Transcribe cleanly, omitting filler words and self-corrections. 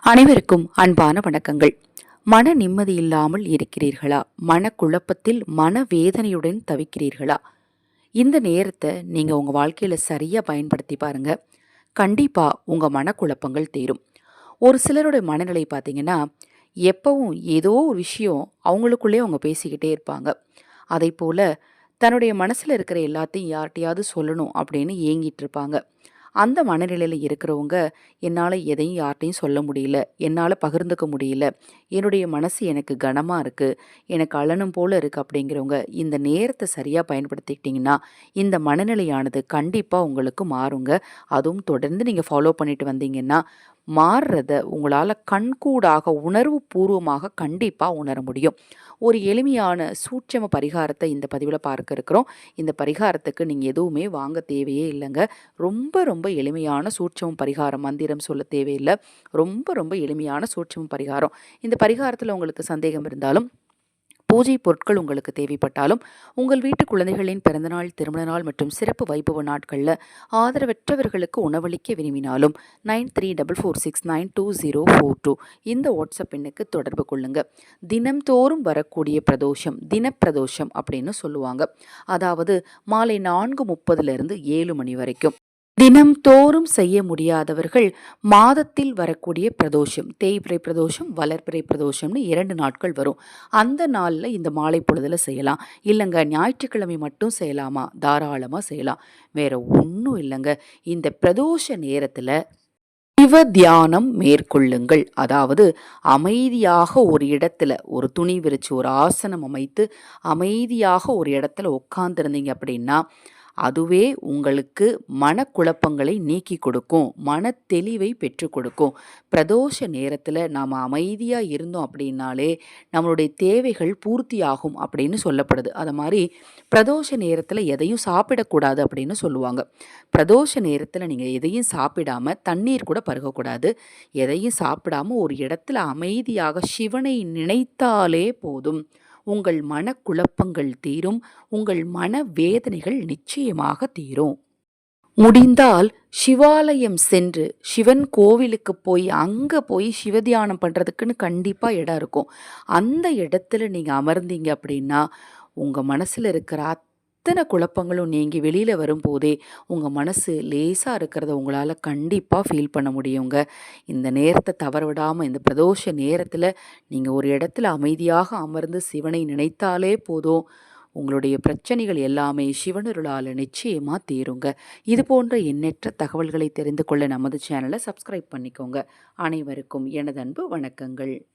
அனைவருக்கும் அன்பான வணக்கங்கள். மன நிம்மதி இல்லாமல் இருக்கிறீர்களா? மனக்குழப்பத்தில் மனவேதனையுடன் தவிக்கிறீர்களா? இந்த நேரத்தை நீங்க உங்க வாழ்க்கையில சரியா பயன்படுத்தி பாருங்க. கண்டிப்பா உங்க மனக்குழப்பங்கள் தீரும். ஒரு சிலருடைய மனநிலை பார்த்தீங்கன்னா, எப்பவும் ஏதோ ஒரு விஷயம் அவங்களுக்குள்ளே அவங்க பேசிக்கிட்டே இருப்பாங்க. அதைப்போல தன்னுடைய மனசுல இருக்கிற எல்லாத்தையும் யார்கிட்டயாவது சொல்லணும் அப்படின்னு ஏங்கிட்டு இருப்பாங்க. அந்த மனநிலையில இருக்கிறவங்க, என்னால எதையும் யார்ட்டயும் சொல்ல முடியல. என்னால பகிர்ந்துக்க முடியல. என்னுடைய மனசு எனக்கு கனமா இருக்கு. எனக்கு அழணும் போல இருக்கு அப்படிங்கிறவங்க, இந்த நேரத்த சரியா பயன்படுத்திக்கிட்டீங்கன்னா, இந்த மனநிலையானது கண்டிப்பா உங்களுக்கு மாறுங்க. அதுவும் தொடர்ந்து நீங்க ஃபாலோ பண்ணிட்டு வந்தீங்கன்னா, மாறுறத உங்களால கண்கூடாக உணர்வு பூர்வமாக கண்டிப்பா உணர முடியும். ஒரு எளிமையான சூட்சம பரிகாரத்த இந்த பதிவுல பார்க்க இருக்கிறோம். இந்த பரிகாரத்துக்கு நீங்க எதுவுமே வாங்க தேவையே இல்லங்க. ரொம்ப ரொம்ப எளிமையான சூட்சம பரிகாரம். மந்திரம் சொல்ல தேவையில்ல. ரொம்ப ரொம்ப எளிமையான சூட்சம பரிகாரம். இந்த பரிகாரத்துல உங்களுக்கு சந்தேகம் இருந்தாலும், பூஜை பொருட்கள் உங்களுக்கு தேவைப்பட்டாலும், உங்கள் வீட்டு குழந்தைகளின் பிறந்தநாள், திருமண நாள் மற்றும் சிறப்பு வைபவ நாட்கள்ல ஆதரவற்றவர்களுக்கு உணவளிக்க விரும்பினாலும் 9344692042 இந்த வாட்ஸ்அப் எண்ணுக்கு தொடர்பு கொள்ளுங்க. தினம்தோறும் வரக்கூடிய பிரதோஷம் தினப்பிரதோஷம் அப்படின்னு சொல்லுவாங்க. அதாவது மாலை 4:30 7 மணி வரைக்கும். தினம்தோறும் செய்ய முடியாதவர்கள் மாதத்தில் வரக்கூடிய பிரதோஷம், தேய்பிறை பிரதோஷம், வளர்பிறை பிரதோஷம்னு 2 நாட்கள் வரும். அந்த நாள்ல இந்த மாலை பொழுதுல செய்யலாம். இல்லங்க ஞாயிற்றுக்கிழமை மட்டும் செய்யலாமா? தாராளமா செய்யலாம். வேற ஒண்ணும் இல்லங்க. இந்த பிரதோஷ நேரத்துல சிவ தியானம் மேற்கொள்ளுங்கள். அதாவது அமைதியாக ஒரு இடத்துல ஒரு துணி விரிச்சு ஒரு ஆசனம் அமைத்து அமைதியாக ஒரு இடத்துல உட்கார்ந்திருந்தீங்க அப்படின்னா, அதுவே உங்களுக்கு மனக்குழப்பங்களை நீக்கி கொடுக்கும். மன தெளிவை பெற்றுக் கொடுக்கும். பிரதோஷ நேரத்தில் நாம் அமைதியாக இருந்தோம் அப்படின்னாலே நம்மளுடைய தேவைகள் பூர்த்தியாகும் அப்படின்னு சொல்லப்படுது. அது மாதிரி பிரதோஷ நேரத்தில் எதையும் சாப்பிடக்கூடாது அப்படின்னு சொல்லுவாங்க. பிரதோஷ நேரத்தில் நீங்கள் எதையும் சாப்பிடாம தண்ணீர் கூட பருகக்கூடாது. எதையும் சாப்பிடாம ஒரு இடத்துல அமைதியாக சிவனை நினைத்தாலே போதும். உங்கள் மனக்குழப்பங்கள் தீரும். உங்கள் மனவேதனைகள் நிச்சயமாக தீரும். முடிந்தால் சிவாலயம் சென்று சிவன் கோவிலுக்கு போய் அங்கே போய் சிவதியானம் பண்ணுறதுக்குன்னு கண்டிப்பாக இடம் இருக்கும். அந்த இடத்துல நீங்கள் அமர்ந்தீங்க அப்படின்னா உங்கள் மனசில் இருக்கிற அத்தனை குழப்பங்களும் நீங்கி வெளியில் வரும்போதே உங்கள் மனசு லேசாக இருக்கிறத உங்களால் கண்டிப்பாக ஃபீல் பண்ண முடியுங்க. இந்த நேரத்தை தவற விடாமல் இந்த பிரதோஷ நேரத்தில் நீங்கள் ஒரு இடத்துல அமைதியாக அமர்ந்து சிவனை நினைத்தாலே போதும். உங்களுடைய பிரச்சனைகள் எல்லாமே சிவனருளால் நிச்சயமாக தீருங்க. இது போன்ற எண்ணற்ற தகவல்களை தெரிந்து கொள்ள நமது சேனலை சப்ஸ்கிரைப் பண்ணிக்கோங்க. அனைவருக்கும் எனது அன்பு வணக்கங்கள்.